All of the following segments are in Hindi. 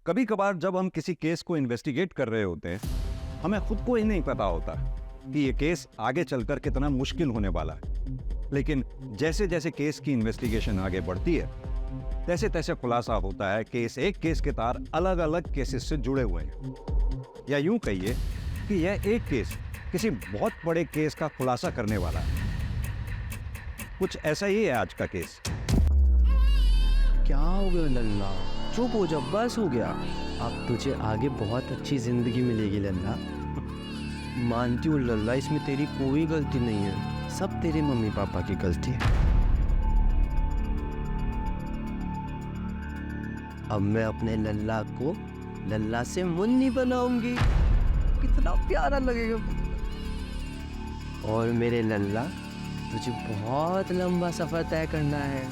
कभी कभार जब हम किसी केस को इन्वेस्टिगेट कर रहे होते हैं, हमें खुद को ही नहीं पता होता कि ये केस आगे चलकर कितना मुश्किल होने वाला है। लेकिन जैसे जैसे केस की इन्वेस्टिगेशन आगे बढ़ती है, तैसे तैसे खुलासा होता है कि इस एक केस के तार अलग अलग केसेस से जुड़े हुए हैं। या यूं कहिए कि यह एक केस किसी बहुत बड़े केस का खुलासा करने वाला है। कुछ ऐसा ही है आज का केस। क्या हो गया लल्ला? चुप हो जा, बस हो गया। अब तुझे आगे बहुत अच्छी जिंदगी मिलेगी लल्ला। मानती हूँ लल्ला, इसमें तेरी कोई गलती नहीं है, सब तेरे मम्मी पापा की गलती है। अब मैं अपने लल्ला को लल्ला से मुन्नी बनाऊंगी, कितना प्यारा लगेगा। और मेरे लल्ला, तुझे बहुत लंबा सफर तय करना है।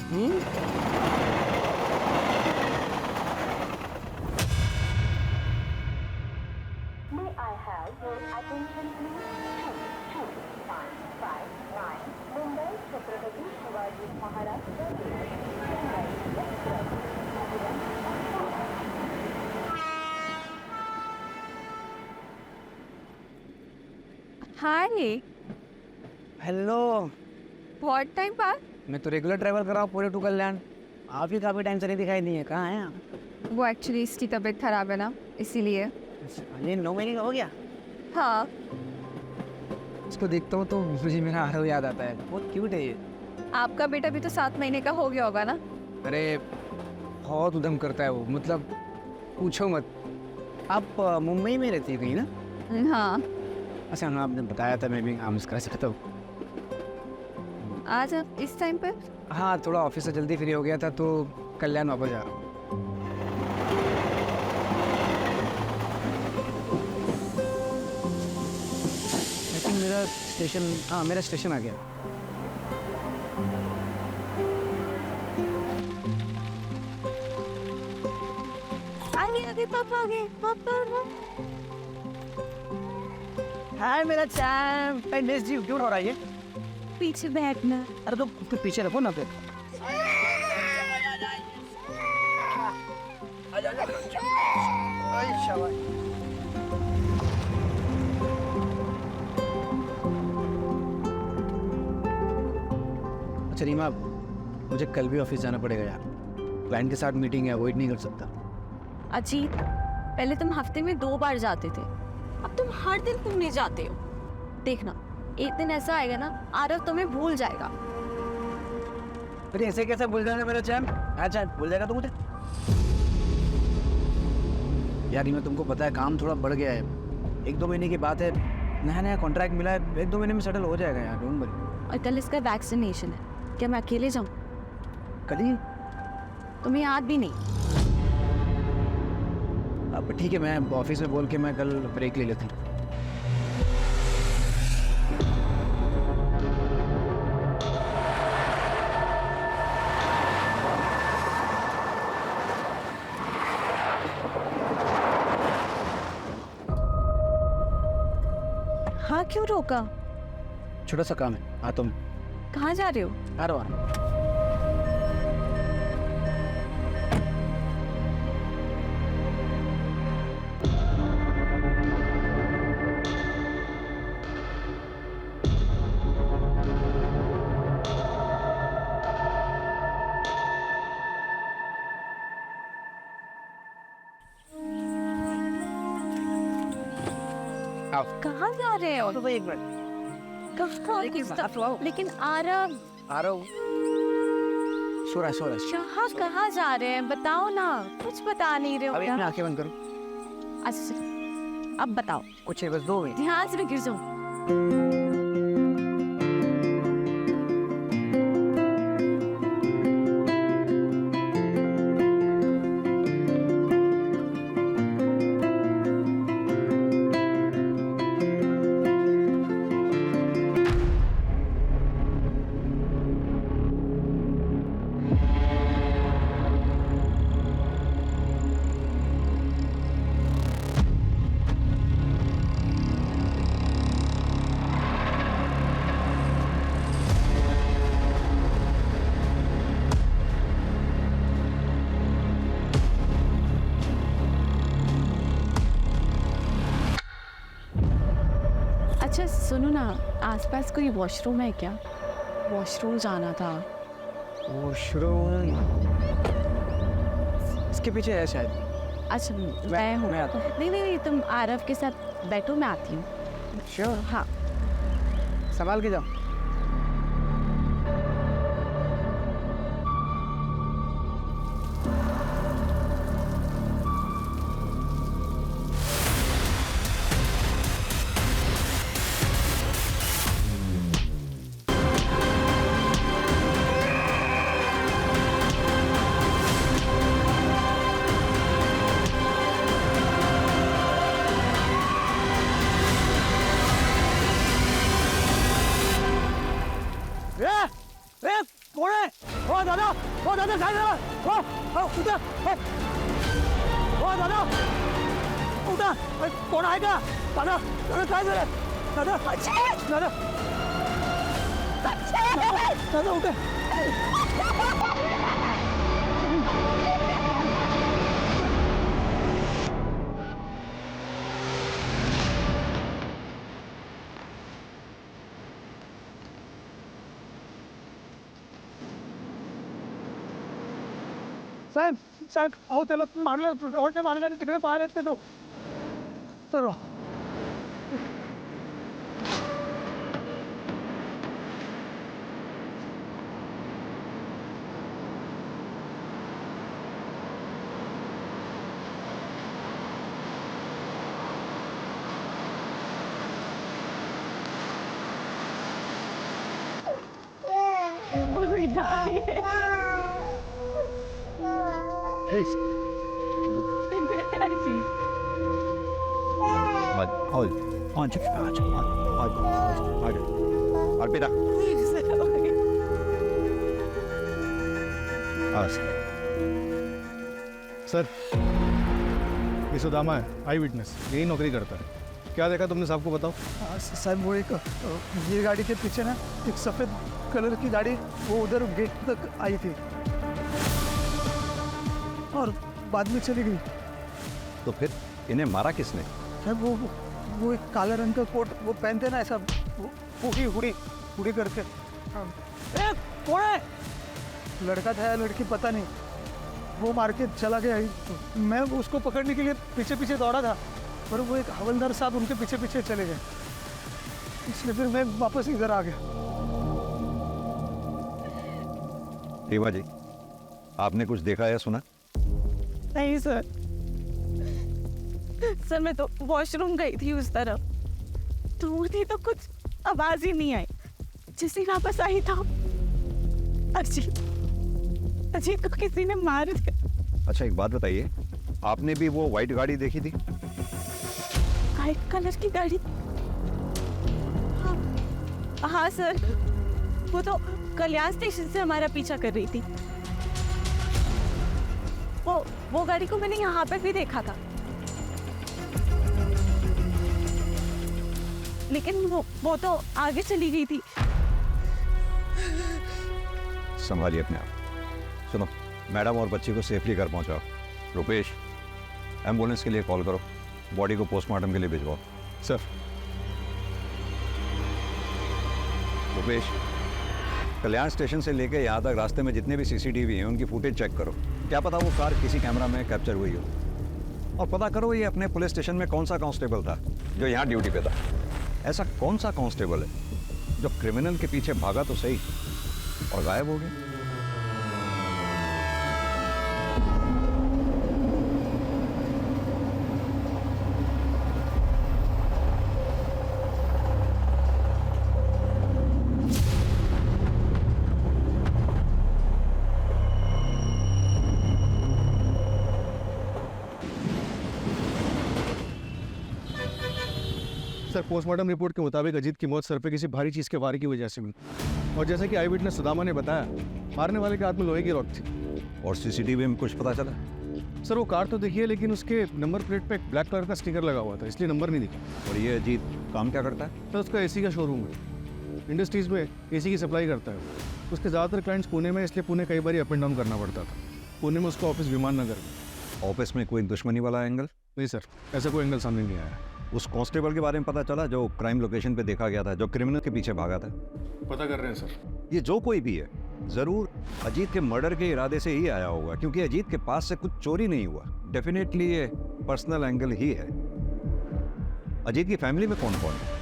May I have your attention please? 22559 Mumbai Chhatrapati Shivaji Maharaj Terminus, Chennai Express. Hi. Hello. बहुत टाइम बाद। मैं तो रेगुलर ट्रैवल कर रहा हूँ पूरे टू कल्याण। आप भी काफ़ी टाइम से नहीं दिखाई दी है, कहाँ हैं आप? वो एक्चुअली इसकी तबीयत खराब है ना, इसीलिए। ये 9 महीने का हो गया। हाँ। इसको देखता हूँ तो मुझे मेरा आरव याद आता है, बहुत क्यूट है ये। आपका बेटा भी तो 7 महीने का हो गया होगा ना? अरे बहुत उधम करता है वो, मतलब पूछो मत। आप मुंबई में रहती है कहीं ना? हाँ। अच्छा हाँ, आपने बताया था, मैं भी काम कर सकता हूँ। आज आप इस टाइम पर? हाँ, थोड़ा ऑफिस से जल्दी फ्री हो गया था तो कल्याण वापस जा रहा हूँ। आई थिंक मेरा स्टेशन, हाँ मेरा स्टेशन आ गया। आगे पापा, आगे पापा। हाय मेरा चैम्प, आई मिस यू। क्यों हो रहा है ये? पीछे बैठना। अरे तो फिर पीछे रखो ना फिर। अच्छा रीमा, मुझे कल भी ऑफिस जाना पड़ेगा यार, क्लाइंट के साथ मीटिंग है, अवॉइड नहीं कर सकता। अजीत, पहले तुम हफ्ते में 2 बार जाते थे, अब तुम हर दिन घूमने जाते हो। देखना, एक दिन ऐसा आएगा ना, आरव तुम्हें भूल जाएगा। अरे ऐसे कैसे भूल जाएगा मेरा चैम्प? अच्छा भूल जाएगा तो मुझे? यार रीमा, तुमको पता है काम थोड़ा बढ़ गया है, 1-2 महीने की बात है, नया नया कॉन्ट्रैक्ट मिला है, 1-2 महीने में सेटल हो जाएगा यार, डोंट वरी। और कल इसका वैक्सीनेशन है, क्या मैं अकेले जाऊँ? कल ही? तुम्हें याद भी नहीं? अब ठीक है, मैं ऑफिस में बोल के मैं कल ब्रेक ले लेता हूँ। हाँ, क्यों रोका? छोटा सा काम है, आता हूँ। कहाँ जा रहे हो? आ रहा हूँ। कहाँ जा रहे हो? तो भाई 1 मिनट। कहाँ? लेकिन आरव। आ रहा हूँ। सो रहा है। यहाँ कहाँ जा रहे हैं, बताओ ना, कुछ बता नहीं रहे हो। अभी अपनी आंखें बंद करो। अच्छा, अब बताओ। कुछ है, बस 2 मिनट। ध्यान से, मैं गिर जाऊँ। अच्छा सुनो ना, आसपास कोई वॉशरूम है क्या? वॉशरूम जाना था। वॉशरूम इसके पीछे है शायद। अच्छा मैं हूँ। मैं आता हूँ। नहीं नहीं नहीं, तुम आरव के साथ बैठो, मैं आती हूँ। श्योर, हाँ। संभाल के जाओ। कौन है? ओ दादा साइड में। ओ उधर। ओ दादा उधर कौन आएगा? दादा साइड में। दादा दादा दादा उधर। साहेब अहो त्याला मारलं, रोडने मारलं, तिकडे बाहेर येते तो. चलो अर्पिता सर, ये सुदामा है, आई विटनेस, यही नौकरी करता है। क्या देखा तुमने साहब को बताओ? साहब वो एक ये गाड़ी के पीछे ना एक सफ़ेद कलर की गाड़ी वो उधर गेट तक आई थी और बाद में चली गई। तो फिर इन्हें मारा किसने? साहब वो एक काला रंग का कोट वो पहनते ना ऐसा हुडी करके। ए कौन है? लड़का था या लड़की पता नहीं, वो मार के चला गया। मैं उसको पकड़ने के लिए पीछे पीछे दौड़ा था पर वो एक हवलदार साहब उनके पीछे पीछे चले गए, इसलिए फिर मैं वापस इधर आ गया। देवा जी, आपने कुछ देखा या सुना? नहीं सर, सर मैं तो वॉशरूम गई थी उस तरफ, दूर थी तो कुछ आवाज ही नहीं आई। जिसे वापस आई था अजीत को किसी ने मार दिया। अच्छा एक बात बताइए, आपने भी वो व्हाइट गाड़ी देखी थी? व्हाइट कलर की गाड़ी? हाँ सर, वो तो कल्याण स्टेशन से हमारा पीछा कर रही थी। वो गाड़ी को मैंने यहाँ पे भी देखा था, लेकिन वो तो आगे चली गई थी। संभालिए अपने आप। सुनो, मैडम और बच्ची को सेफली घर पहुंचाओ। रुपेश, एम्बुलेंस के लिए कॉल करो, बॉडी को पोस्टमार्टम के लिए भिजवाओ। सर। रुपेश, कल्याण स्टेशन से लेके यहाँ तक रास्ते में जितने भी सीसीटीवी हैं उनकी फुटेज चेक करो, क्या पता वो कार किसी कैमरा में कैप्चर हुई हो। और पता करो ये अपने पुलिस स्टेशन में कौन सा कांस्टेबल था जो यहाँ ड्यूटी पे था। ऐसा कौन सा कांस्टेबल है जो क्रिमिनल के पीछे भागा तो सही और गायब हो गया। सर, पोस्टमार्टम रिपोर्ट के मुताबिक अजीत की मौत सर पे किसी भारी चीज़ के वार की वजह से हुई, और जैसे कि आई विटनेस सुदामा ने बताया, मारने वाले के हाथ में लोहे की रॉड थी। और सीसीटीवी में कुछ पता चला? सर, वो कार तो देखी है लेकिन उसके नंबर प्लेट पे एक ब्लैक कलर का स्टिकर लगा हुआ था, इसलिए नंबर नहीं दिखा। और ये अजीत काम क्या करता है? सर, उसका एसी का शोरूम है, इंडस्ट्रीज़ में एसी की सप्लाई करता है। उसके ज़्यादातर क्लाइंट्स पुणे में, इसलिए पुणे कई बार अप एंड डाउन करना पड़ता था। पुणे में उसका ऑफिस विमान नगर में। ऑफिस में कोई दुश्मनी वाला एंगल? नहीं सर, ऐसा कोई एंगल सामने नहीं आया। उस कांस्टेबल के बारे में पता चला जो क्राइम लोकेशन पे देखा गया था, जो क्रिमिनल के पीछे भागा था? पता कर रहे हैं सर। ये जो कोई भी है जरूर अजीत के मर्डर के इरादे से ही आया होगा, क्योंकि अजीत के पास से कुछ चोरी नहीं हुआ। डेफिनेटली ये पर्सनल एंगल ही है। अजीत की फैमिली में कौन कौन है?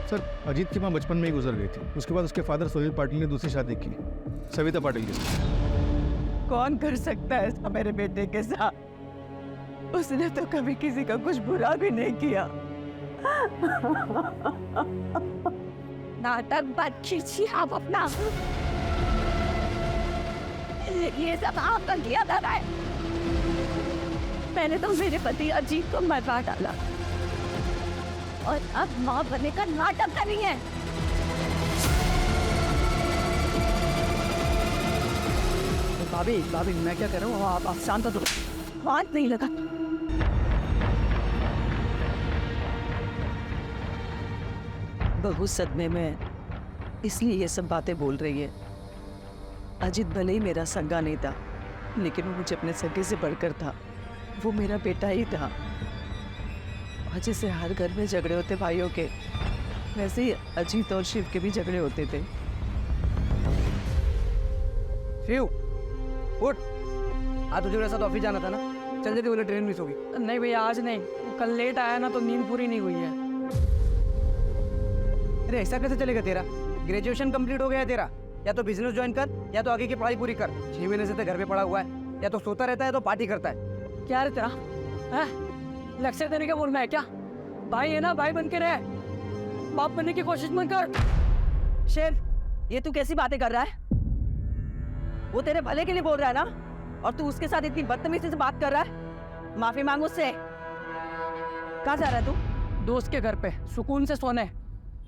सर अजीत की माँ बचपन में ही गुजर गई थी। उसके बाद उसके फादर सुनील पाटिल ने दूसरी शादी की, सविता पाटिल के साथ। कौन कर सकता है ऐसा मेरे बेटे के साथ? उसने तो कभी किसी का कुछ बुरा भी नहीं किया। नाटक बंद कीजिए आप अपना। ये सब आपका किया जा रहा है। मैंने तो मेरे पति अजीत को मरवा डाला और अब माँ बनने का नाटक करनी है। भाभी भाभी मैं क्या कह रहा हूँ, आप शांत हो। हाथ नहीं लगा। बहू सदमे में है, इसलिए ये सब बातें बोल रही है। अजित भले ही मेरा सगा नहीं था, लेकिन वो मुझे अपने सगे से बढ़कर था। वो मेरा बेटा ही था। और जैसे हर घर में झगड़े होते भाइयों के, वैसे ही अजीत और शिव के भी झगड़े होते थे। शिव उठ, आज तुझे मेरे साथ ऑफिस जाना था ना, चल जल्दी, बोले ट्रेन मिस होगी। नहीं भैया आज नहीं, कल लेट आया ना तो नींद पूरी नहीं हुई है। अरे ऐसा कैसे चलेगा तेरा? ग्रेजुएशन कंप्लीट हो गया है तेरा, या तो बिजनेस ज्वाइन कर या तो आगे की पढ़ाई पूरी कर। 6 महीने से तो घर पे पड़ा हुआ है, या तो सोता रहता है तो पार्टी करता है। क्या रे तेरा है? लेक्चर देने का बोलना है क्या? भाई है ना, भाई बन के रहे, बाप बनने की कोशिश मत कर। शेर, ये तू कैसी बातें कर रहा है? वो तेरे भले के लिए बोल रहा है ना, और तू उसके साथ इतनी बदतमीजी से बात कर रहा है। माफी मांग उससे। कहाँ जा रहा है तू? दोस्त के घर पे सुकून से सोने।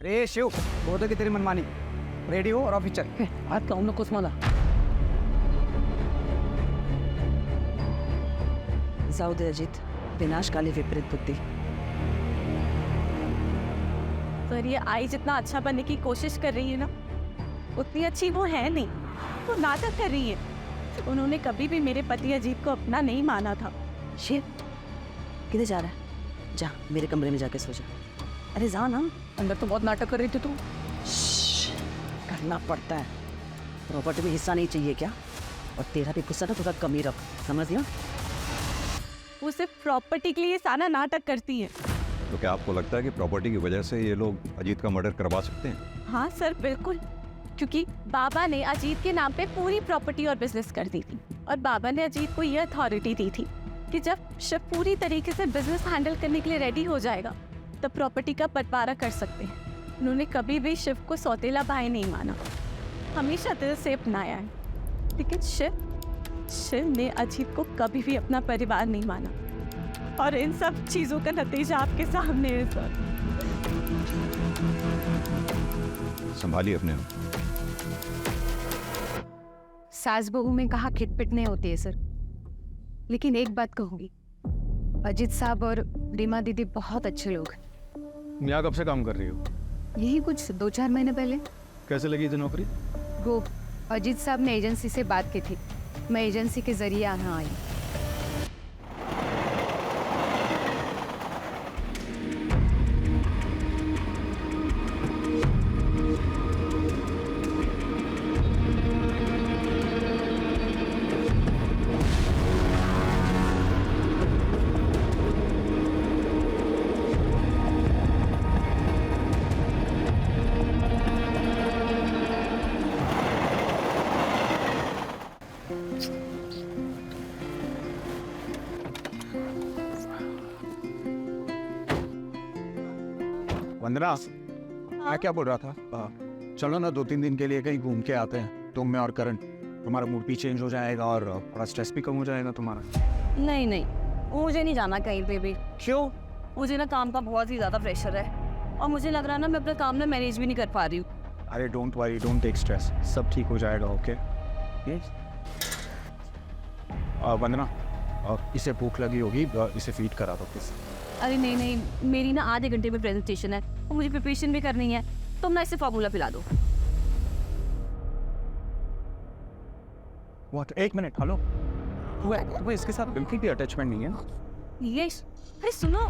रे शिव, वो तो की तेरी मनमानी। रेडी हो और ऑफिस चल। हाथ का कुछ माला। जाऊ दे अजित, विनाशकाली विपरीत बुद्धि। पर ये आई जितना अच्छा बनने की कोशिश कर रही है ना, उतनी अच्छी वो है नहीं। वो नाटक कर रही है। उन्होंने कभी भी मेरे पति अजीत को अपना नहीं माना था। शेर, किधर जा रहा है? जा मेरे कमरे में जाके सो जा। अरे जा ना। अंदर तो बहुत नाटक कर रही थी तू। करना पड़ता है, प्रॉपर्टी में हिस्सा नहीं चाहिए क्या? और तेरा भी गुस्सा ना थोड़ा कम ही रख, समझ लिया? वो सिर्फ प्रॉपर्टी के लिए सारा नाटक करती है। तो क्या आपको लगता है कि प्रॉपर्टी की वजह से ये लोग अजीत का मर्डर करवा सकते हैं? हाँ सर, बिल्कुल। क्योंकि बाबा ने अजीत के नाम पे पूरी प्रॉपर्टी और बिजनेस कर दी थी, और बाबा ने अजीत को ये अथॉरिटी दी थी कि जब शिव पूरी तरीके से बिजनेस हैंडल करने के लिए रेडी हो जाएगा तब प्रॉपर्टी का बंटवारा कर सकते हैं। उन्होंने कभी भी शिव को सौतेला भाई नहीं माना, हमेशा दिल से अपनाया है। लेकिन शिव ने अजीत को कभी भी अपना परिवार नहीं माना, और इन सब चीजों का नतीजा आपके सामने है सर। संभालिए अपने आप। सास बहू में कहा खिटपिट नहीं होती है सर, लेकिन एक बात कहूंगी, अजीत साहब और रीमा दीदी बहुत अच्छे लोग हैं। यहाँ कब से काम कर रही हो? यही कुछ 2-4 महीने पहले। कैसे लगी थी नौकरी? वो अजीत साहब ने एजेंसी से बात की थी, मैं एजेंसी के जरिए यहाँ आई। वंदना, मैं क्या बोल रहा था, चलो ना 2-3 दिन के लिए कहीं घूम के आते हैं, तुम मैं और करण। तुम्हारा मूड भी चेंज हो जाएगा और थोड़ा स्ट्रेस भी कम हो जाएगा तुम्हारा। नहीं नहीं, मुझे नहीं जाना कहीं पे भी। क्यों? मुझे ना काम का बहुत ही ज्यादा प्रेशर है, और मुझे लग रहा है ना मैं अपना काम ना मैनेज भी नहीं कर पा रही हूँ। अरे don't worry, don't take stress, सब ठीक हो जाएगा। ओके वंदना, इसे भूख लगी होगी, इसे फीड करा दो प्लीज। अरे नहीं नहीं, मेरी ना आधे घंटे में प्रेजेंटेशन है और मुझे प्रिपरेशन भी करनी है। तुम ना इसे फार्मूला पिला दो। व्हाट? 1 minute, hello. तुम्हें इसके साथ बिल्कुल भी अटैचमेंट नहीं है? ये अरे सुनो,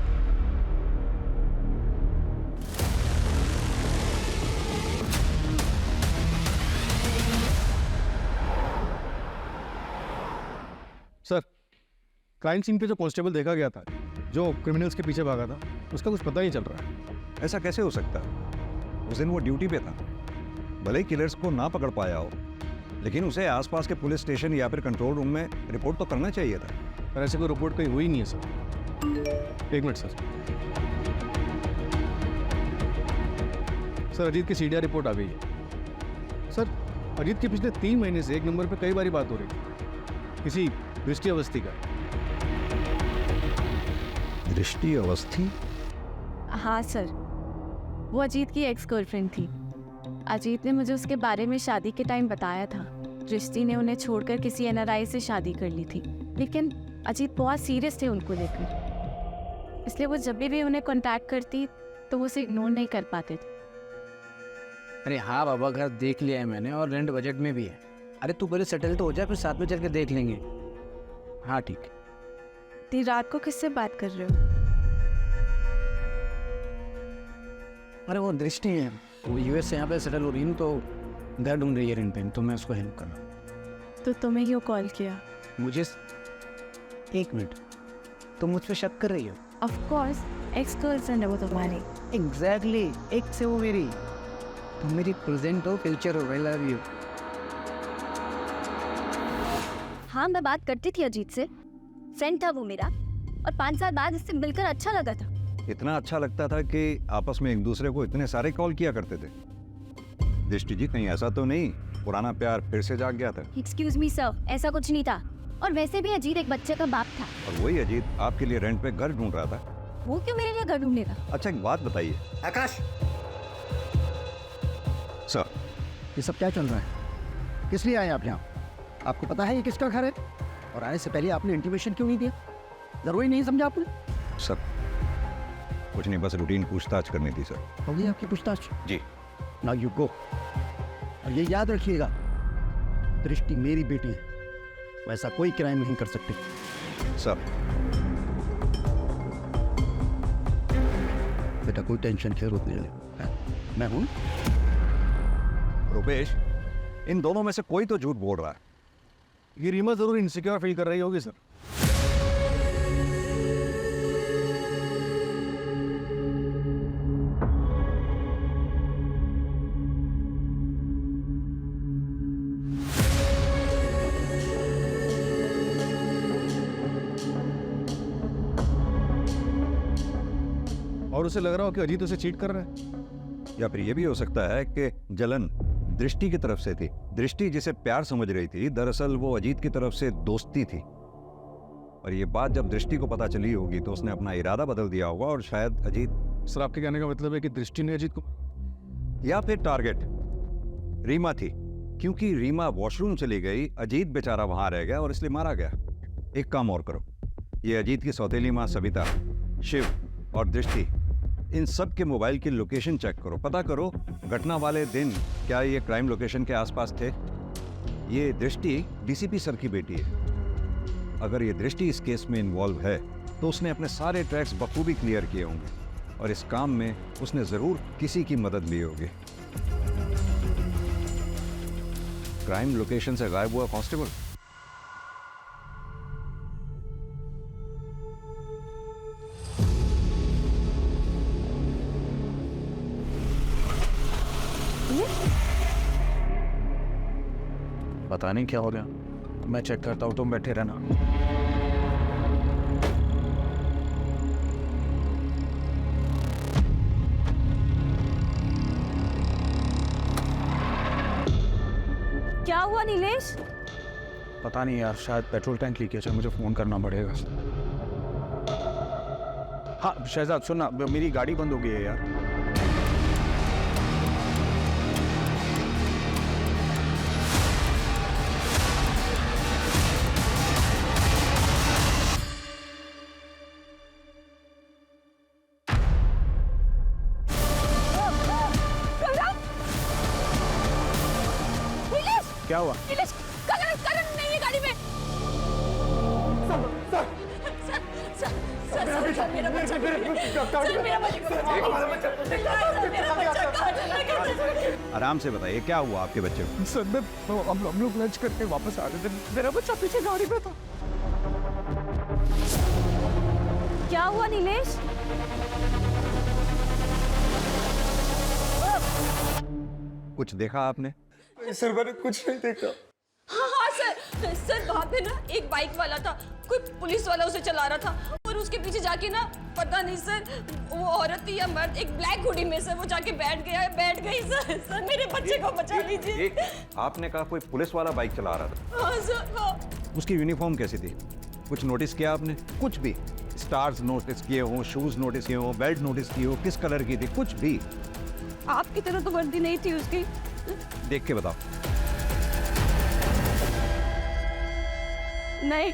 क्राइम सीन पे जो कांस्टेबल देखा गया था, जो क्रिमिनल्स के पीछे भागा था, उसका कुछ पता नहीं चल रहा है। ऐसा कैसे हो सकता है? उस दिन वो ड्यूटी पे था। भले ही किलर्स को ना पकड़ पाया हो, लेकिन उसे आसपास के पुलिस स्टेशन या फिर कंट्रोल रूम में रिपोर्ट तो करना चाहिए था। पर ऐसे कोई रिपोर्ट कहीं हुई नहीं है सर। एक मिनट सर। सर, अजीत की सीडीआर रिपोर्ट आ गई है। सर, अजीत के पिछले 3 महीने से एक नंबर पे कई बारी बात हो रही है किसी दृष्टि अवस्थी का। दृष्टि अवस्थी? हाँ सर, वो अजीत की एक्स गर्लफ्रेंड थी। अजीत ने मुझे उसके बारे में शादी के टाइम बताया था। दृष्टि ने उन्हें छोड़कर किसी एनआरआई से शादी कर ली थी, लेकिन अजीत बहुत सीरियस थे उनको लेकर, इसलिए वो जब भी उन्हें कांटेक्ट करती तो वो उसे इग्नोर नहीं कर पाते थे। अरे हाँ बाबा, घर देख लिया है मैंने और रेंट बजट में भी है। अरे तू पहले सेटल तो हो जाए, फिर साथ में चल के देख लेंगे। हाँ ठीक है। इतनी रात को किससे बात कर रहे हो? अरे वो दृष्टि है, वो यूएस से यहाँ पे सेटल हो रही है तो घर ढूंढ रही है रेंट पे, तो मैं उसको हेल्प कर रहा हूँ। तो तुम्हें क्यों कॉल किया? मुझे 1 मिनट, तुम मुझ पर शक कर रही हो? ऑफ कोर्स, एक्स गर्लफ्रेंड है वो तुम्हारी। एग्जैक्टली, एक से वो मेरी। तुम मेरी प्रेजेंट हो, फ्यूचर हो। I love you. हाँ, मैं बात करती थी अजीत से, फ्रेंड था वो मेरा, और 5 साल बाद इससे मिलकर अच्छा लगा था। इतना अच्छा लगता था कि आपस में एक दूसरे को इतने सारे कॉल किया करते थे। दृष्टि जी, कहीं ऐसा तो नहीं पुराना प्यार फिर से जाग गया था? एक्सक्यूज मी सर, ऐसा कुछ नहीं था। और वैसे भी अजीत एक बच्चे का बाप था। और वही अजीत आपके लिए रेंट पे घर ढूंढ रहा था। वो क्यों मेरे लिए घर ढूंढेगा? अच्छा, एक बात बताइए आकाश, सर, ये सब क्या चल रहा है? किस लिए आए आप यहाँ? आपको पता है ये किसका घर है? और आने से पहले आपने इंटीमेशन क्यों नहीं दिया? जरूरी नहीं समझा आपने? सर कुछ नहीं, बस रूटीन पूछताछ करनी थी सर। हो गई आपकी पूछताछ? जी। Now you go. और ये याद रखिएगा, दृष्टि मेरी बेटी है, वैसा कोई क्राइम नहीं कर सकते। सर, बेटा कोई टेंशन की जरूरत नहीं है, मैं हूं। रुपेश, इन दोनों में से कोई तो झूठ बोल रहा है। ये रीमा जरूर इनसिक्योर फील कर रही होगी सर। और उसे लग रहा हो कि अजीत उसे चीट कर रहा है। या फिर ये भी हो सकता है कि जलन दृष्टि की तरफ से थी। दृष्टि जिसे प्यार समझ रही थी, दरअसल वो अजीत की तरफ से दोस्ती थी। और ये बात जब दृष्टि को पता चली होगी तो उसने अपना इरादा बदल दिया होगा और शायद अजीत। सर, आपके कहने का मतलब है कि दृष्टि ने अजीत को, या फिर टारगेट रीमा थी, क्योंकि रीमा वॉशरूम चली गई, अजीत बेचारा वहां रह गया और इसलिए मारा गया। एक काम और करो, ये अजीत की सौतेली माँ सविता, शिव और दृष्टि, इन सब के मोबाइल की लोकेशन चेक करो। पता करो घटना वाले दिन क्या ये क्राइम लोकेशन के आसपास थे। ये दृष्टि डीसीपी सर की बेटी है। अगर ये दृष्टि इस केस में इन्वॉल्व है तो उसने अपने सारे ट्रैक्स बखूबी क्लियर किए होंगे और इस काम में उसने जरूर किसी की मदद ली होगी। क्राइम लोकेशन से गायब हुआ कांस्टेबल, पता नहीं क्या हो गया। मैं चेक करता हूँ, तुम बैठे रहना। क्या हुआ नीलेश? पता नहीं यार, शायद पेट्रोल टैंक लीकेज है, मुझे फोन करना पड़ेगा। हाँ शहजाद, सुनना, मेरी गाड़ी बंद हो गई है यार। क्या हुआ? करण नहीं है गाड़ी में। आराम से बताइए क्या हुआ आपके बच्चे को? सर, हम लोग लंच करके वापस आ रहे थे, मेरा बच्चा पीछे गाड़ी में था। हुआ नीलेश? कुछ देखा आपने? सर मैंने कुछ नहीं देखा। हाँ हाँ सर, सर वहाँ पे ना एक बाइक वाला था, कोई पुलिस वाला उसे चला रहा था और उसके पीछे जाके ना पता नहीं सर वो औरत थी या मर्द, एक ब्लैक हुडी में सर वो जाके बैठ गई सर। सर मेरे बच्चे को बचा लीजिए। आपने कहा कोई पुलिस वाला बाइक चला रहा था? हाँ सर हाँ। उसकी यूनिफॉर्म कैसी थी? कुछ नोटिस किया आपने? कुछ भी? स्टार्स नोटिस किए हो, शूज नोटिस किए हो, बेल्ट नोटिस किए हो, किस कलर की थी, कुछ भी? आपकी तरह तो वर्दी नहीं थी उसकी। देख के बताओ। नहीं।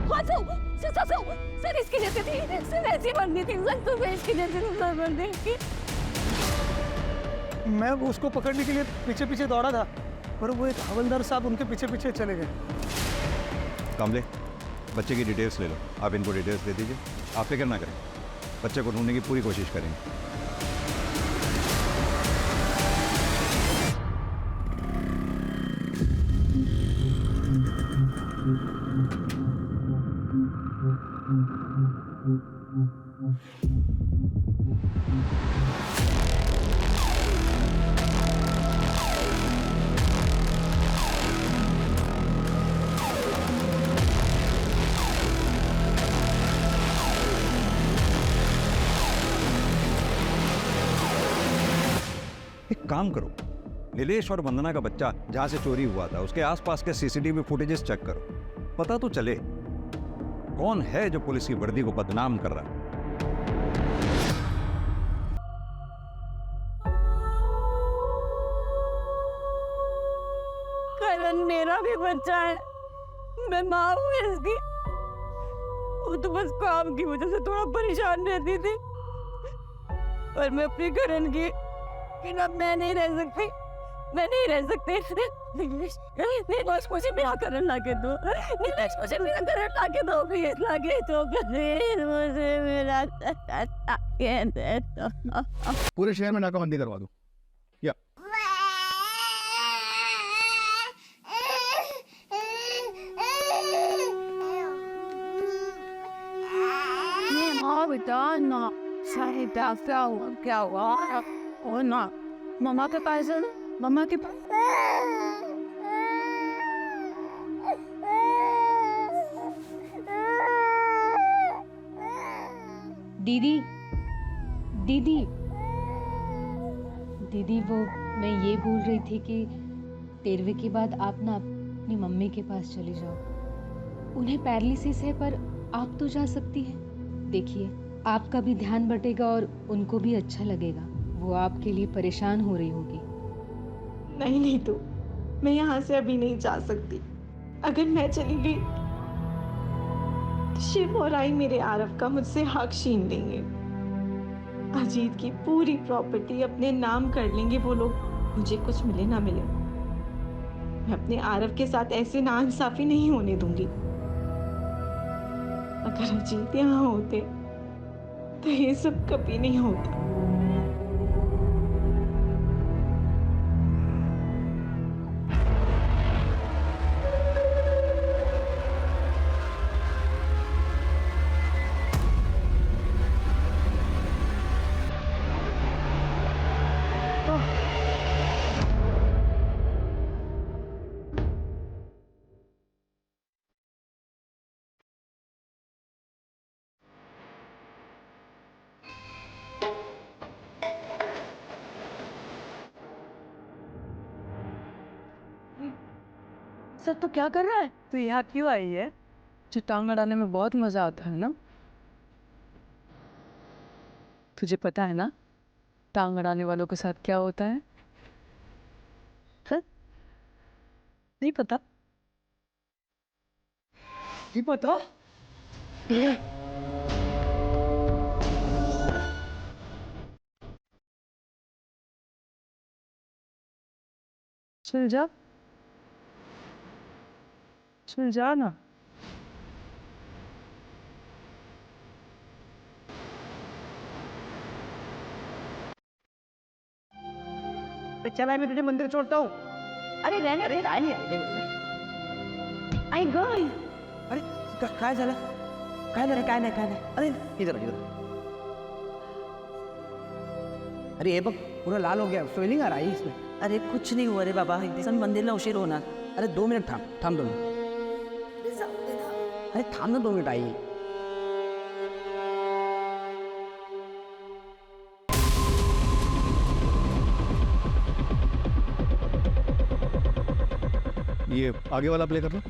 हाँ सर इसकी जैसे थी, सर ऐसी वर्दी थी सर, तो इसकी जैसे सर वर्दी थी। मैं उसको पकड़ने के लिए पीछे पीछे दौड़ा था, पर वो एक हवलदार साहब उनके पीछे पीछे चले गए। कामले, बच्चे की डिटेल्स ले लो। आप इनको डिटेल्स दे दीजिए। आप फिक्र ना करें, बच्चे को ढूंढने की पूरी कोशिश करेंगे। एक काम करो, नीलेश और वंदना का बच्चा जहां से चोरी हुआ था उसके आसपास के सीसीटीवी फुटेजेस चेक करो। पता तो चले कौन है जो पुलिस की वर्दी को बदनाम कर रहा है। करण मेरा भी बच्चा है, मैं माँ हूँ इसकी। वो तो बस काम की वजह से थोड़ा परेशान रहती थी, पर मैं अपनी करण की बिना मैं नहीं रह सकती। नीलेश मुझे मेरा करण लाके दो, नीलेश मुझे मेरा करण लाके दो, प्लीज लाके दो, प्लीज मुझे मेरा लाके दे दो। पूरे शहर में नाकाबंदी करवा दो। या बेटा ना सारे क्या हुआ? और ना मम्मा के पास है ना, मम्मा के पास। दीदी दीदी दीदी, वो मैं ये बोल रही थी कि 13वीं के बाद आप ना अपनी मम्मी के पास चली जाओ। उन्हें पैरालिसिस है पर आप तो जा सकती हैं। देखिए, आपका भी ध्यान बटेगा और उनको भी अच्छा लगेगा। वो आपके लिए परेशान हो रही होगी। नहीं तो मैं यहाँ से अभी नहीं जा सकती। अगर मैं चली गई तो शिव और आई मेरे आरव का मुझसे हक छीन लेंगे। अजीत की पूरी प्रॉपर्टी अपने नाम कर लेंगे वो लोग, मुझे कुछ मिले ना मिले। मैं अपने आरव के साथ ऐसे नाइंसाफी नहीं होने दूंगी। अगर अजीत यहाँ होते तो ये सब कभी नहीं होता। सर तो क्या कर रहा है? तो यहाँ क्यों आई है? जो टांग अड़ाने में बहुत मजा आता है ना। तुझे पता है ना टांग अड़ाने वालों के साथ क्या होता है? सर नहीं पता? नहीं पता? चल जा, चल जा ना। चला मैं तुझे मंदिर छोड़ता हूँ। अरे रहने रे, अरे काय झालं? काय नाही. अरे इधर अरे ये बघ पूरा लाल हो गया, स्वेलिंग आ रहा है इसमें. अरे कुछ नहीं हुआ रे बाबा, सन मंदिरला उशीर होणार. अरे 2 मिनट थांब 2 मिनिट. अरे थांब ना 2 मिनिट आई. ये आगे वाला प्ले कर लो.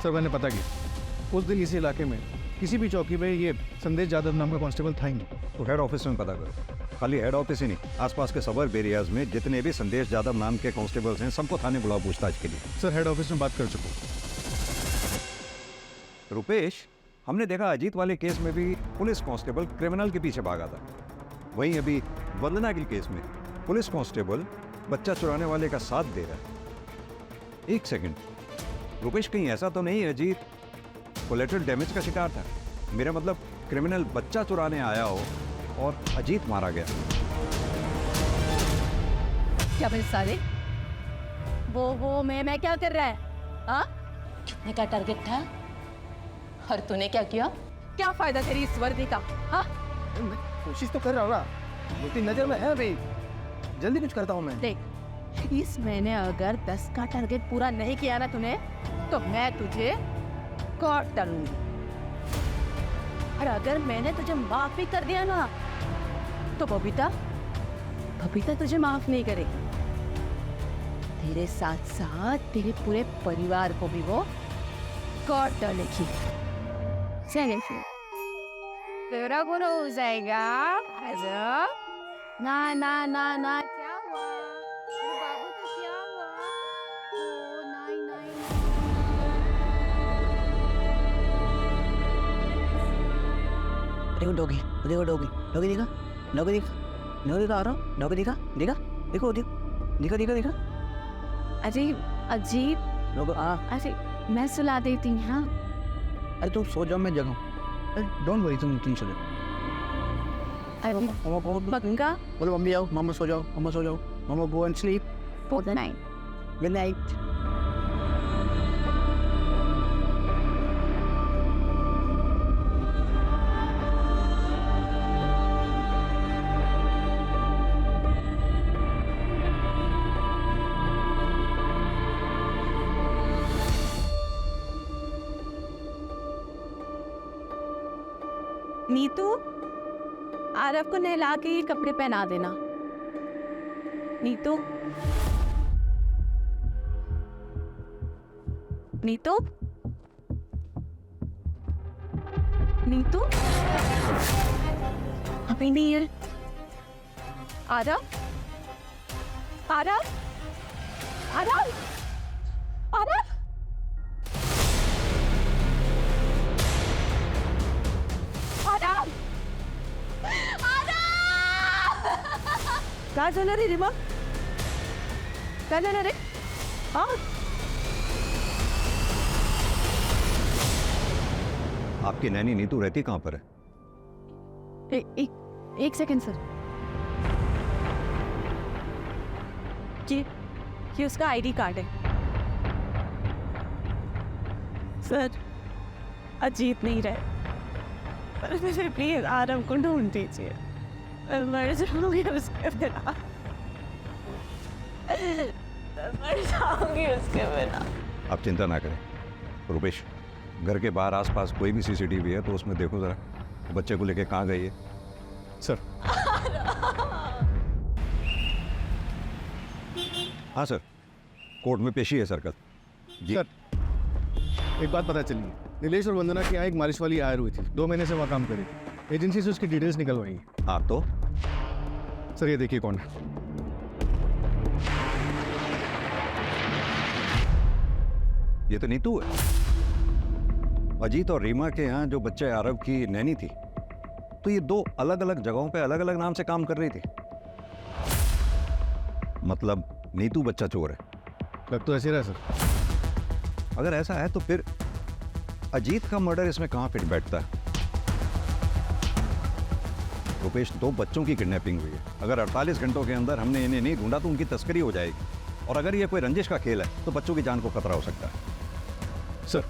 सर मैंने पता किया, उस दिन इसी इलाके में किसी भी चौकी में ये संदेश यादव नाम का कांस्टेबल था ही नहीं. तो हेड ऑफिस में पता करो. खाली हेड ऑफिस ही नहीं, आसपास के सबर्ब एरियाज में जितने भी संदेश यादव नाम के कांस्टेबल्स हैं सबको थाने बुलाओ पूछताछ के लिए. सर हेड ऑफिस में बात कर चुका हूँ. रुपेश, हमने देखा अजीत वाले केस में भी पुलिस कांस्टेबल क्रिमिनल के पीछे भागा था. वहीं अभी वंदना के केस में पुलिस कांस्टेबल बच्चा चुराने वाले का साथ दे रहा है. एक सेकंड रुपेश, कहीं ऐसा तो नहीं अजीत कोलेटरल डैमेज का शिकार था? मेरा मतलब क्रिमिनल बच्चा चुराने आया हो और अजीत मारा गया. क्या भाई सारे वो मैं क्या कर रहा है? हाँ, कितने का टारगेट था और तूने क्या किया? क्या फायदा तेरी इस वर्दी का? हाँ, मैं कोशिश तो कर रहा हूँ ना, मुझे नजर में है अभी, जल्दी कुछ करता हूँ मैं. देख, इस महीने अगर 10 का टारगेट पूरा नहीं किया ना तूने, तो मैं तुझे काट डालूंगी. और अगर मैंने तुझे माफ भी कर दिया ना, तो बबीता तुझे माफ नहीं करेगी. तेरे साथ साथ तेरे पूरे परिवार को भी वो काट डालेगी. चले फिर तेरा गुना हो जाएगा. ना क्या हुआ? मेरे बाबू को क्या हुआ? ओ नहीं. देखो डॉगी दिखा आ रहा हूँ. डॉगी दिखा देखो. अजीब लोगो अरे मैं सुला देती हूँ. हाँ, अरे तुम सो जाओ, मैं जगाऊं. डोंट वरी, तुम सो जाओ. अरे पक्का? बोलो मम्मी आओ, मामा सो जाओ. मामा go and sleep. Good night. Good night. Neetu, Aarav को नहला के ये कपड़े पहना देना. नीतू अभी नहीं है. आरव काय झालं रे रिमा? काय झालं रे? हाँ आपकी नैनी नीतू रहती कहाँ पर है? एक सेकंड सर. ये उसका आईडी कार्ड है. सर, अजीत नहीं रहे, पर मुझे प्लीज आरव को ढूंढ दीजिए. मैं मर जाऊंगी उसके बिना. आप चिंता ना करें रुपेश. घर के बाहर आसपास कोई भी सीसीटीवी है तो उसमें देखो जरा, बच्चे को लेके कहाँ गई है. सर हाँ सर, कोर्ट में पेशी है सर कल. जी सर, एक बात पता चली है, नीलेश और वंदना के यहाँ एक मालिश वाली हायर हुई थी. 2 महीने से वहाँ काम करी. एजेंसी से उसकी डिटेल्स निकलवाई. हाँ तो सर ये देखिए कौन है. ये तो नीतू है. अजीत और रीमा के यहाँ जो बच्चे आरव की नैनी थी, तो ये 2 अलग अलग जगहों पे अलग अलग नाम से काम कर रही थी. मतलब नीतू बच्चा चोर है. लग तो ऐसे रहा सर. अगर ऐसा है तो फिर अजीत का मर्डर इसमें कहाँ फिट बैठता है? रुपेश, 2 बच्चों की किडनैपिंग हुई है। अगर 48 घंटों के अंदर हमने इन्हें नहीं ढूंढा तो उनकी तस्करी हो जाएगी, और अगर ये कोई रंजिश का खेल है तो बच्चों की जान को खतरा हो सकता है। सर,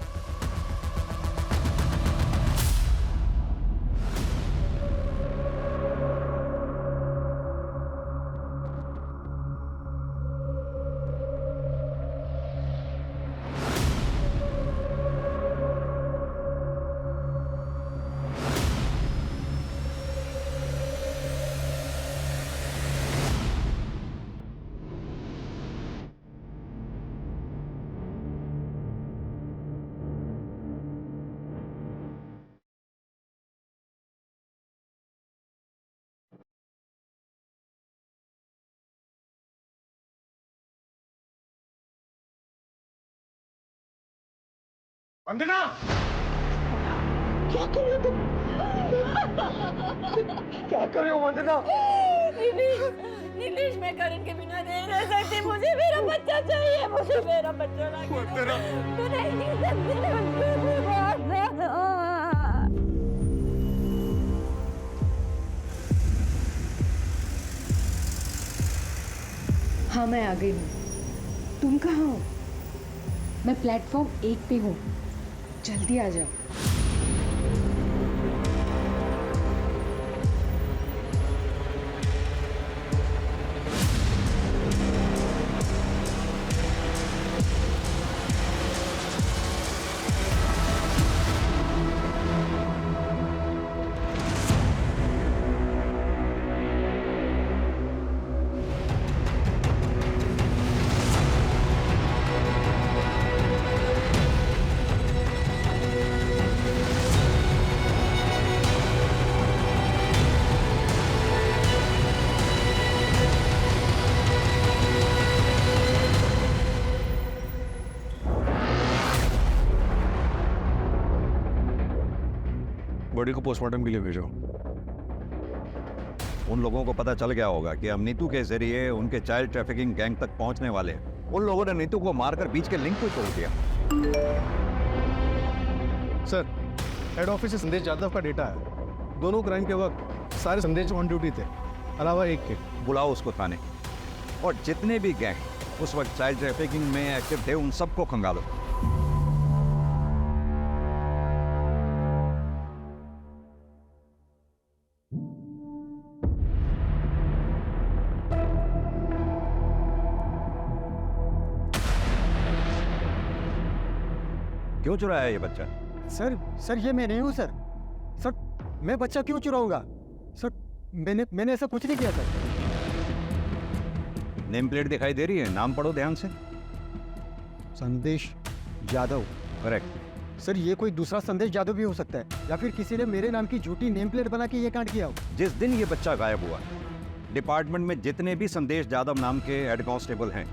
वंदना, क्या कर रहे हो तुम? क्या कर रहे हो वंदना? नीलेश, मैं करण के बिना नहीं रह सकती। मुझे मेरा बच्चा चाहिए, मुझे मेरा बच्चा वंदना, तो नहीं जी सकती। हाँ, मैं आ गई हूँ। तुम कहाँ हो? मैं प्लेटफॉर्म 1 पे हूँ, जल्दी आ जाओ। बॉडी को पोस्टमार्टम के लिए भेजो। उन लोगों को पता चल गया होगा कि हम नीतू के जरिए उनके चाइल्ड ट्रैफिकिंग गैंग तक पहुंचने वाले हैं। उन लोगों ने नीतू को मारकर बीच के लिंक को तोड़ दिया। सर, हेड ऑफिस से संदेश यादव का डेटा है। दोनों क्राइम के वक्त सारे संदेश ऑन ड्यूटी थे, अलावा एक के। बुलाओ उसको थाने, और जितने भी गैंग उस वक्त चाइल्ड ट्रैफिकिंग में एक्टिव थे उन सबको खंगालो। क्यों चुराया ये बच्चा? सर ये मैं नहीं हूँ सर। सर, मैं बच्चा क्यों चुराऊंगा? सर, मैंने ऐसा कुछ नहीं किया सर। नेम प्लेट दिखाई दे रही है, नाम पढ़ो ध्यान से। संदेश यादव। करेक्ट। सर, ये कोई दूसरा संदेश यादव भी हो सकता है, या फिर किसी ने मेरे नाम की झूठी नेम प्लेट बना के ये कांड किया हो। जिस दिन ये बच्चा गायब हुआ, डिपार्टमेंट में जितने भी संदेश यादव नाम के हेड कांस्टेबल हैं,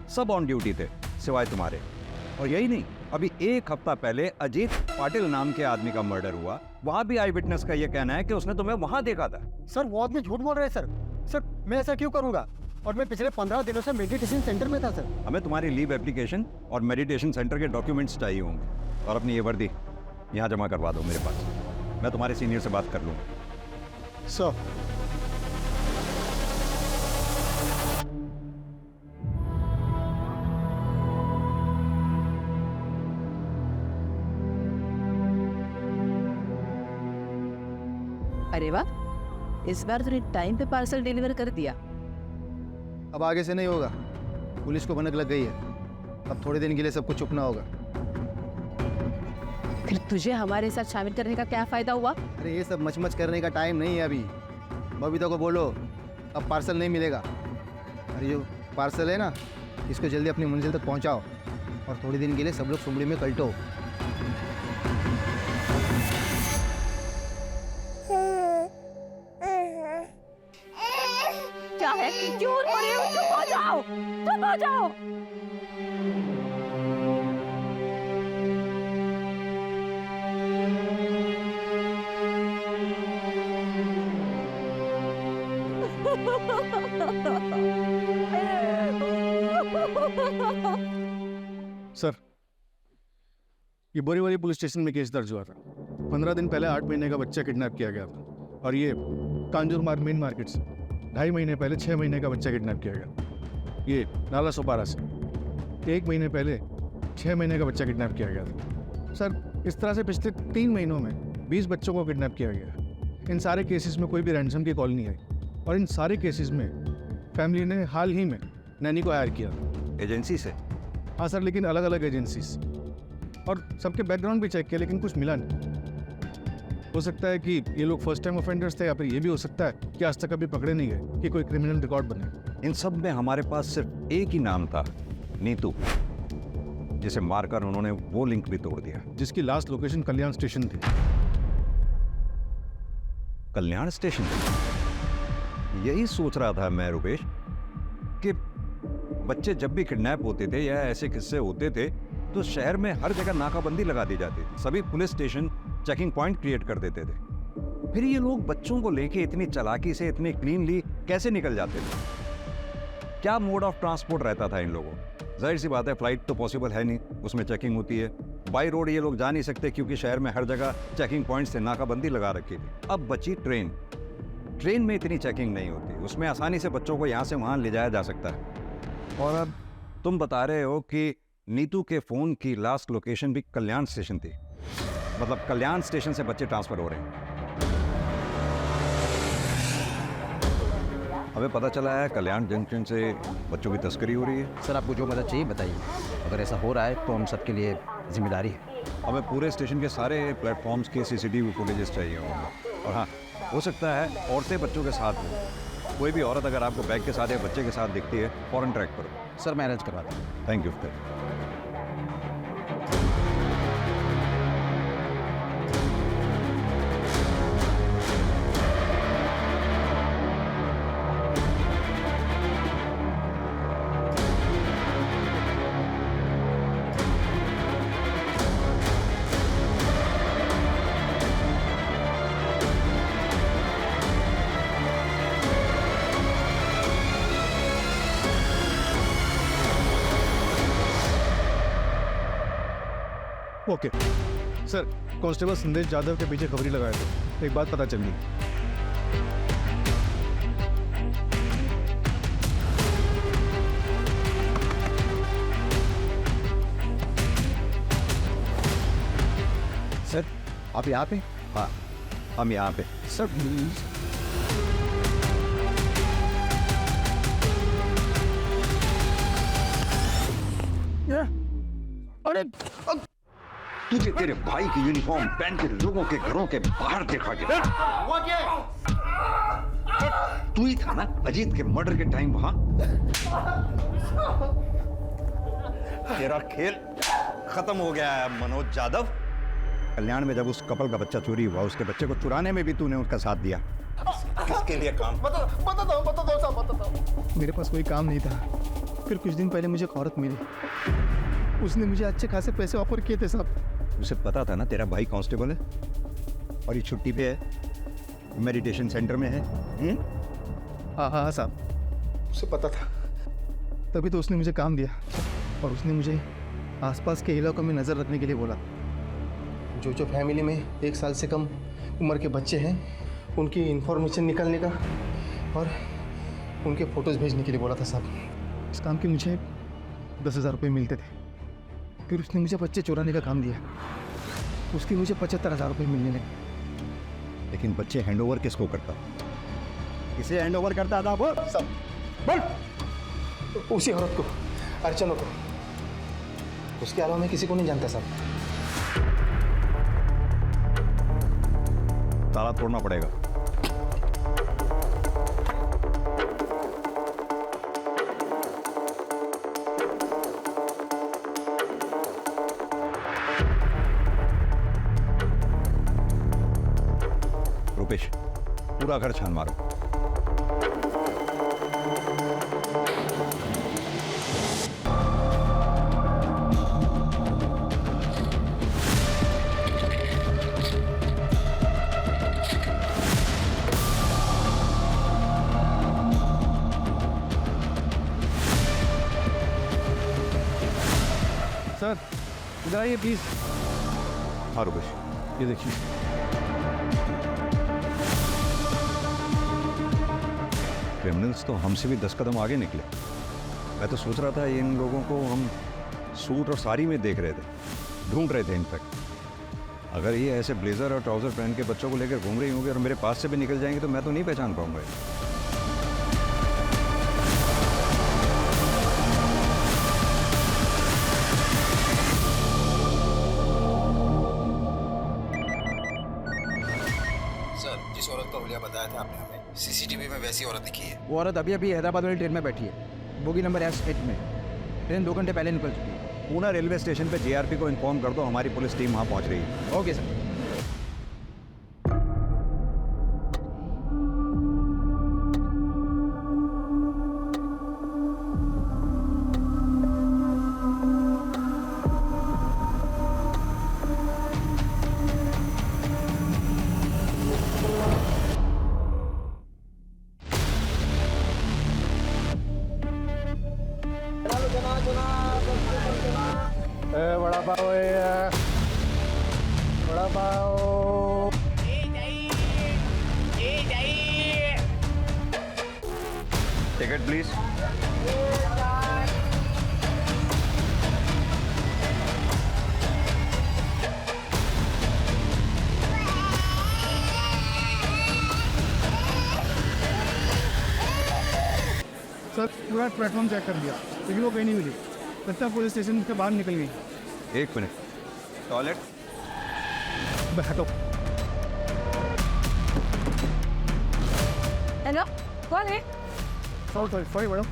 सब ऑन ड्यूटी थे सिवाय तुम्हारे। और यही नहीं, अभी 1 हफ्ता पहले अजीत पाटिल नाम के आदमी का मर्डर हुआ। वहां भी आई विटनेस का यह कहना है कि उसने तुम्हें वहां देखा था। सर, वो आदमी झूठ बोल रहे हैं सर। सर, मैं ऐसा क्यों करूंगा? और मैं पिछले 15 दिनों से मेडिटेशन सेंटर में था सर। हमें तुम्हारी लीव एप्लीकेशन और मेडिटेशन सेंटर के डॉक्यूमेंट्स चाहिए होंगे, और अपनी ये वर्दी यहाँ जमा करवा दो मेरे पास। मैं तुम्हारे सीनियर से बात कर लूँगा। सर, अरे वाह, इस बार तूने टाइम पे पार्सल डिलीवर कर दिया। अब आगे से नहीं होगा। पुलिस को भनक लग गई है। अब थोड़े दिन के लिए सबको चुपना होगा। फिर तुझे हमारे साथ शामिल करने का क्या फायदा हुआ? अरे ये सब मचमच करने का टाइम नहीं है अभी। बबीता को बोलो अब पार्सल नहीं मिलेगा। अरे जो पार्सल है ना, इसको जल्दी अपनी मंजिल तक पहुंचाओ, और थोड़े दिन के लिए सब लोग सुमड़ी में कल्टो। क्या है? क्यों रो रहे हो? चुप हो जाओ, चुप हो जाओ। सर, ये बोरीवली पुलिस स्टेशन में केस दर्ज हुआ था। 15 दिन पहले 8 महीने का बच्चा किडनैप किया गया था, और ये कांजूर मार्ग मेन मार्केट से 2.5 महीने पहले 6 महीने का बच्चा किडनैप किया गया। ये नाला सोपारा से 1 महीने पहले 6 महीने का बच्चा किडनैप किया गया था। सर, इस तरह से पिछले 3 महीनों में 20 बच्चों को किडनैप किया गया। इन सारे केसेस में कोई भी रैंसम की कॉल नहीं आई और इन सारे केसेस में फैमिली ने हाल ही में नैनी को हायर किया। एजेंसी से? हाँ सर, लेकिन अलग अलग एजेंसी से, और सबके बैकग्राउंड भी चेक किया लेकिन कुछ मिला नहीं। हो सकता है कि ये लोग फर्स्ट टाइम ऑफेंडर्स थे, या फिर ये भी हो सकता है कि आज तक अभी पकड़े नहीं गए कि कोई क्रिमिनल रिकॉर्ड बने। इन सब में हमारे पास सिर्फ एक ही नाम था, नीतू, जिसे मारकर उन्होंने वो लिंक भी तोड़ दिया। जिसकी लास्ट लोकेशन कल्याण स्टेशन थी। कल्याण स्टेशन? यही सोच रहा था मैं रुपेश कि बच्चे जब भी किडनैप होते थे या ऐसे किस्से होते थे तो शहर में हर जगह नाकाबंदी लगा दी जाती थी, सभी police station checking point create कर देते थे। फिर ये लोग बच्चों को लेके इतनी चालाकी से इतनी क्लीनली कैसे निकल जाते थे? क्या मोड ऑफ ट्रांसपोर्ट रहता था इन लोगों? जाहिर सी बात है, फ्लाइट तो पॉसिबल है नहीं, उसमें चेकिंग होती है। बाई रोड ये लोग जा नहीं सकते क्योंकि शहर में हर जगह चेकिंग पॉइंट से नाकाबंदी लगा रखी थी। अब बची ट्रेन। ट्रेन में इतनी चेकिंग नहीं होती, उसमें आसानी से बच्चों को यहाँ से वहाँ ले जाया जा सकता है। और अब तुम बता रहे हो कि नीतू के फोन की लास्ट लोकेशन भी कल्याण स्टेशन थी, मतलब कल्याण स्टेशन से बच्चे ट्रांसफर हो रहे हैं। हमें पता चला है कल्याण जंक्शन से बच्चों की तस्करी हो रही है। सर, आपको जो मदद चाहिए बताइए, अगर ऐसा हो रहा है तो हम सबके लिए जिम्मेदारी है। हमें पूरे स्टेशन के सारे प्लेटफॉर्म्स के CCTV फुटेजेस चाहिए होंगे। और हाँ, हो सकता है औरतें बच्चों के साथ हो। कोई भी औरत अगर आपको बैग के साथ या बच्चे के साथ दिखती है, फौरन ट्रैक करो। सर, मैं अरेंज करवाता हूँ। Thank you. Okay sir, constable संदेश यादव के पीछे खबरी लगाए थे। एक बात पता चली। सर, आप यहाँ पे? हाँ, हम यहाँ पे। Sir please. अरे तुझे तेरे भाई की यूनिफॉर्म पहन के लोगों के घरों के बाहर देखा गया। तू ही था ना अजीत के मर्डर के टाइम वहां? तेरा खेल खत्म हो गया है मनोज यादव। कल्याण में जब उस कपल का बच्चा चोरी हुआ, उसके बच्चे को चुराने में भी तूने उसका साथ दिया। किसके लिए काम? बताओ। मेरे पास कोई काम नहीं था। फिर कुछ दिन पहले मुझे एक औरत मिली, उसने मुझे अच्छे खासे पैसे ऑफर किए थे साहब। उसे पता था ना तेरा भाई कांस्टेबल है और ये छुट्टी पे है, मेडिटेशन सेंटर में है। हाँ साहब, उसे पता था, तभी तो उसने मुझे काम दिया। और उसने मुझे आसपास के इलाकों में नज़र रखने के लिए बोला। जो फैमिली में 1 साल से कम उम्र के बच्चे हैं, उनकी इंफॉर्मेशन निकालने का और उनके फ़ोटोज़ भेजने के लिए बोला था साहब। इस काम के मुझे 10,000 रुपये मिलते थे। फिर उसने मुझे बच्चे चुराने का काम दिया, उसके मुझे 75,000 रुपये मिलने लगे। लेकिन बच्चे हैंडओवर किसको करता? किसे हैंडओवर करता था वो? सब बोल। उसी औरत को, अर्चना को। उसके अलावा मैं किसी को नहीं जानता साहब। ताला तोड़ना पड़ेगा। रुपेश, पूरा घर छान मारो। सर इधर आइए प्लीज। हाँ रुपेश, ये देखिए। क्रिमिनल्स तो हमसे भी 10 कदम आगे निकले। मैं तो सोच रहा था इन लोगों को हम सूट और साड़ी में देख रहे थे, ढूंढ रहे थे इनफैक्ट। अगर ये ऐसे ब्लेजर और ट्राउजर पहन के बच्चों को लेकर घूम रही होंगी और मेरे पास से भी निकल जाएंगे तो मैं तो नहीं पहचान पाऊंगा। सर, जिस औरत का हुलिया बताया था आपने हमें, सीसीटीवी में वैसी औरत दिखी है। वो औरत अभी अभी हैदराबाद वाली ट्रेन में बैठी है, बोगी नंबर S8 में। ट्रेन 2 घंटे पहले निकल चुकी है। पूना रेलवे स्टेशन पे जीआरपी को इन्फॉर्म कर दो, हमारी पुलिस टीम वहाँ पहुँच रही है। Okay sir. वड़ा पाव है, vada pav. Ticket please. Sir पूरा प्लेटफॉर्म चेक कर दिया लेकिन वो कहीं नहीं मिली। लगता है पुलिस स्टेशन के बाहर निकल गई। 1 मिनट, टॉयलेट। हटो। हेलो, कौन है? Sorry madam.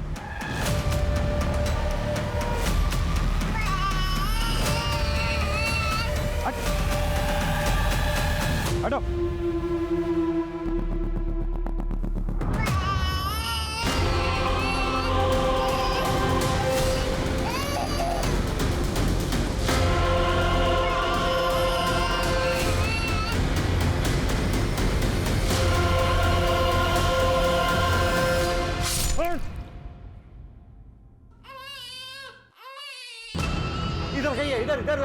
हटो। इधर जाइए, इधर इधर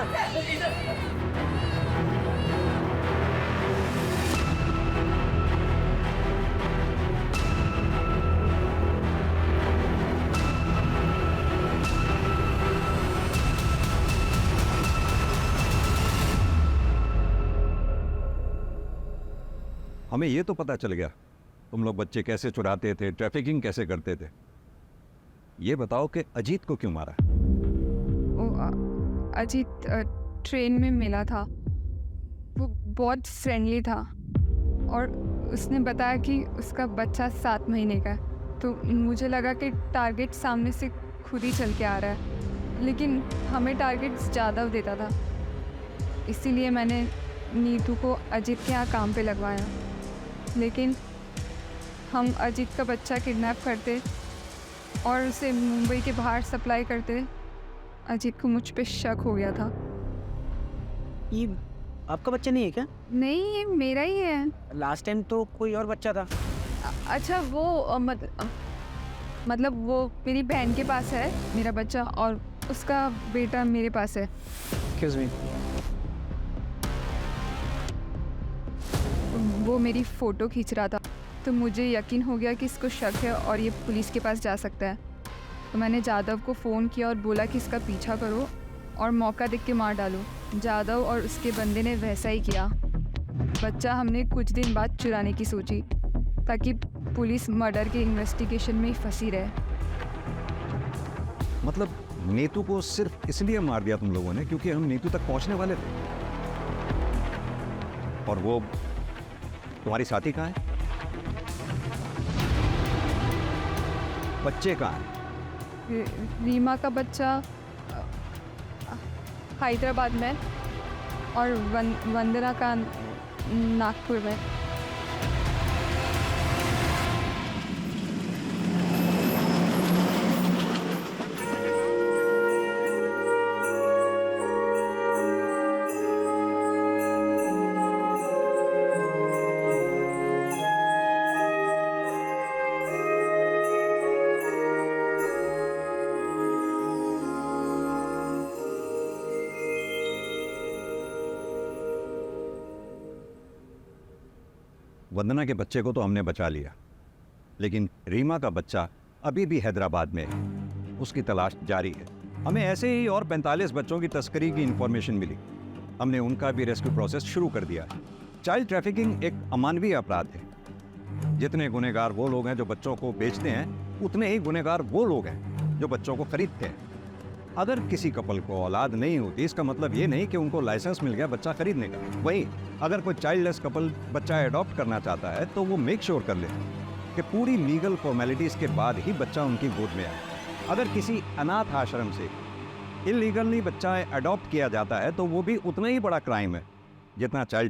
हमें ये तो पता चल गया तुम लोग बच्चे कैसे चुराते थे, ट्रैफिकिंग कैसे करते थे। ये बताओ कि अजीत को क्यों मारा? अजीत ट्रेन में मिला था। वो बहुत फ्रेंडली था और उसने बताया कि उसका बच्चा 7 महीने का है। तो मुझे लगा कि टारगेट सामने से खुद ही चल के आ रहा है, लेकिन हमें टारगेट्स ज़्यादा देता था। इसीलिए मैंने नीतू को अजीत के यहाँ काम पे लगवाया। लेकिन हम अजीत का बच्चा किडनैप करते और उसे मुंबई के बाहर सप्लाई करते। अजीत को मुझ पे शक हो गया था। ये आपका बच्चा नहीं है क्या? नहीं, ये मेरा ही है। लास्ट टाइम तो कोई और बच्चा था। अच्छा, वो मतलब वो मेरी बहन के पास है मेरा बच्चा, और उसका बेटा मेरे पास है। Excuse me. वो मेरी फ़ोटो खींच रहा था तो मुझे यकीन हो गया कि इसको शक है और ये पुलिस के पास जा सकता है। तो मैंने जादव को फ़ोन किया और बोला कि इसका पीछा करो और मौका देख के मार डालो। जादव और उसके बंदे ने वैसा ही किया। बच्चा हमने कुछ दिन बाद चुराने की सोची ताकि पुलिस मर्डर के इन्वेस्टिगेशन में ही फंसी रहे। मतलब नीतू को सिर्फ इसलिए मार दिया तुम लोगों ने क्योंकि हम नीतू तक पहुंचने वाले थे? और वो तुम्हारी साथी कहाँ है? बच्चे कहाँ हैं? रीमा का बच्चा हैदराबाद में और वंदना का नागपुर में। वंदना के बच्चे को तो हमने बचा लिया, लेकिन रीमा का बच्चा अभी भी हैदराबाद में है। उसकी तलाश जारी है। हमें ऐसे ही और 45 बच्चों की तस्करी की इंफॉर्मेशन मिली। हमने उनका भी रेस्क्यू प्रोसेस शुरू कर दिया है। चाइल्ड ट्रैफिकिंग एक अमानवीय अपराध है। जितने गुनहगार वो लोग हैं जो बच्चों को बेचते हैं, उतने ही गुनहगार वो लोग हैं जो बच्चों को खरीदते हैं। अगर किसी कपल को औलाद नहीं होती, इसका मतलब ये नहीं कि उनको लाइसेंस मिल गया बच्चा खरीदने का। वहीं अगर कोई चाइल्डलेस कपल बच्चा अडॉप्ट करना चाहता है तो वो मेक श्योर कर ले कि पूरी लीगल फॉर्मेलिटीज के बाद ही बच्चा उनकी गोद में आए। अगर किसी अनाथ आश्रम से इलीगली बच्चा अडॉप्ट किया जाता है तो वो भी उतना ही बड़ा क्राइम है जितना चाइल्ड